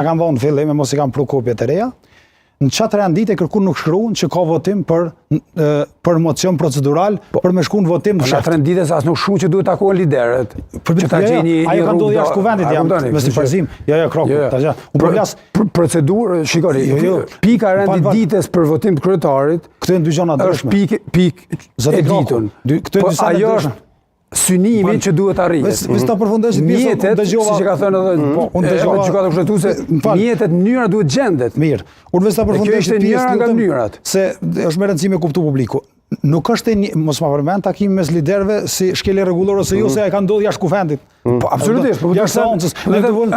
a kanë dhënë fillim, mos i kanë pru kopjet e reja. Në qatë rendite kërkun nuk shkruan që ka votim për mocion procedural, për me shku në votim në sheft. Në atë rendite se as nuk shku që duhet takohen liderët. Ajo ka ndodhë jashtë kuvendit jam, me si përzim. Procedurë, shikori, pika rendites për votim të kryetarit, këtë e në dy gjona dërshme. është pikë e ditun. Ajo është synimi që duhet arrijë. Vis ta përfundosh mjetet, siç e ka thënë edhe gjykata kushtetuese, mjetet, mënyra duhet gjendet. Mirë. Unë vis ta përfundosh njëra nga mënyrat. Se është më rëndësishme kuptu publiku. Nuk është mos ma përmend takimi mes liderëve si shkelje rregullore ose jo se ai ka ndodhur jashtë kuvendit. Po absolutisht, po jashtë seancës.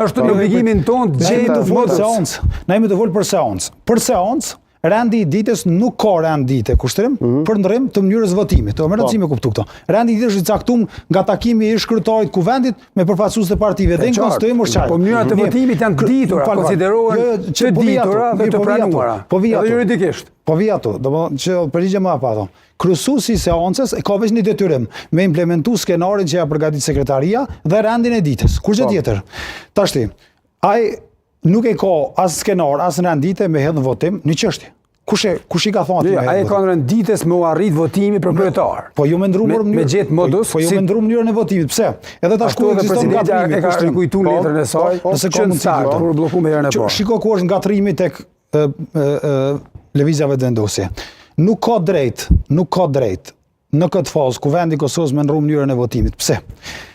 Është në obligimin tonë të gjejmë të folë seancë. Na jemi të folë për seancë. Për seancë rendi i ditës nuk ka rend dite kushtrim për ndërrim të mënyrës votimit. Të më rëndësishme kuptu këto. Rendi i ditës është i caktuar nga takimi i kryetarit kuvendit me përfaqësues të partive dhe në konstituim është çaj. Po mënyrat e votimit janë të ditura, konsiderohen të ditura dhe të pranuara. Po vi ato. Juridikisht. Po vi ato, domethënë që përgjigje më apo. Kryesuesi i seancës ka veç një detyrim me implementu skenarin që ja përgatit sekretaria dhe rendin e ditës. Kurçë tjetër. Tashti, ai nuk e ka as skenar, as rendite me hedhë në votim një çështje. Kush i ka thonë aty? Ai ka rendites me u arrit votimi për kryetar. Po ju më ndrumur me gjet modus. Po ju më ndrum mënyrën e votimit. Pse? Edhe tash ku ekziston gatrimi, e ka kujtuar letrën e saj, nëse ka mundësi për bllokuar me herën e parë. Shiko ku është ngatrimi tek lëvizjave të vendosje. Nuk ka drejt në këtë fazë kuvendi i Kosovës me ndrum mënyrën e votimit. Pse?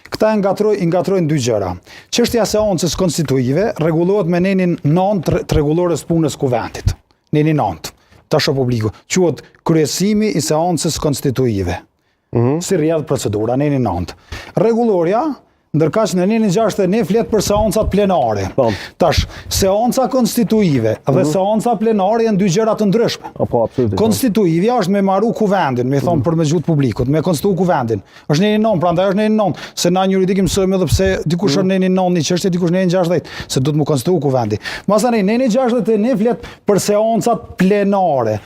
Këta ngatrojnë dy gjëra. Çështja e seancës konstituive rregullohet me nenin 9 të rregullores punës kuvendit. Neni 9. Tash publiku. Quhet kryesimi i seancës konstituive. Si rrjedh procedura neni 9. Rregulloria ndërkaq në nenin 6 ne flet për seancat plenare. Tash, seanca konstituive dhe seanca plenare janë dy gjëra të ndryshme. Konstituivja është me marru kuvendin, me thonë për me gjuhë publikut, me konstituu kuvendin. Është neni 9, prandaj është neni 9, se na juridik mësojmë edhe pse dikush është neni 9 një çështje, dikush neni 60, se duhet mu konstituu kuvendi. Masani neni 60 ne flet për seancat plenare.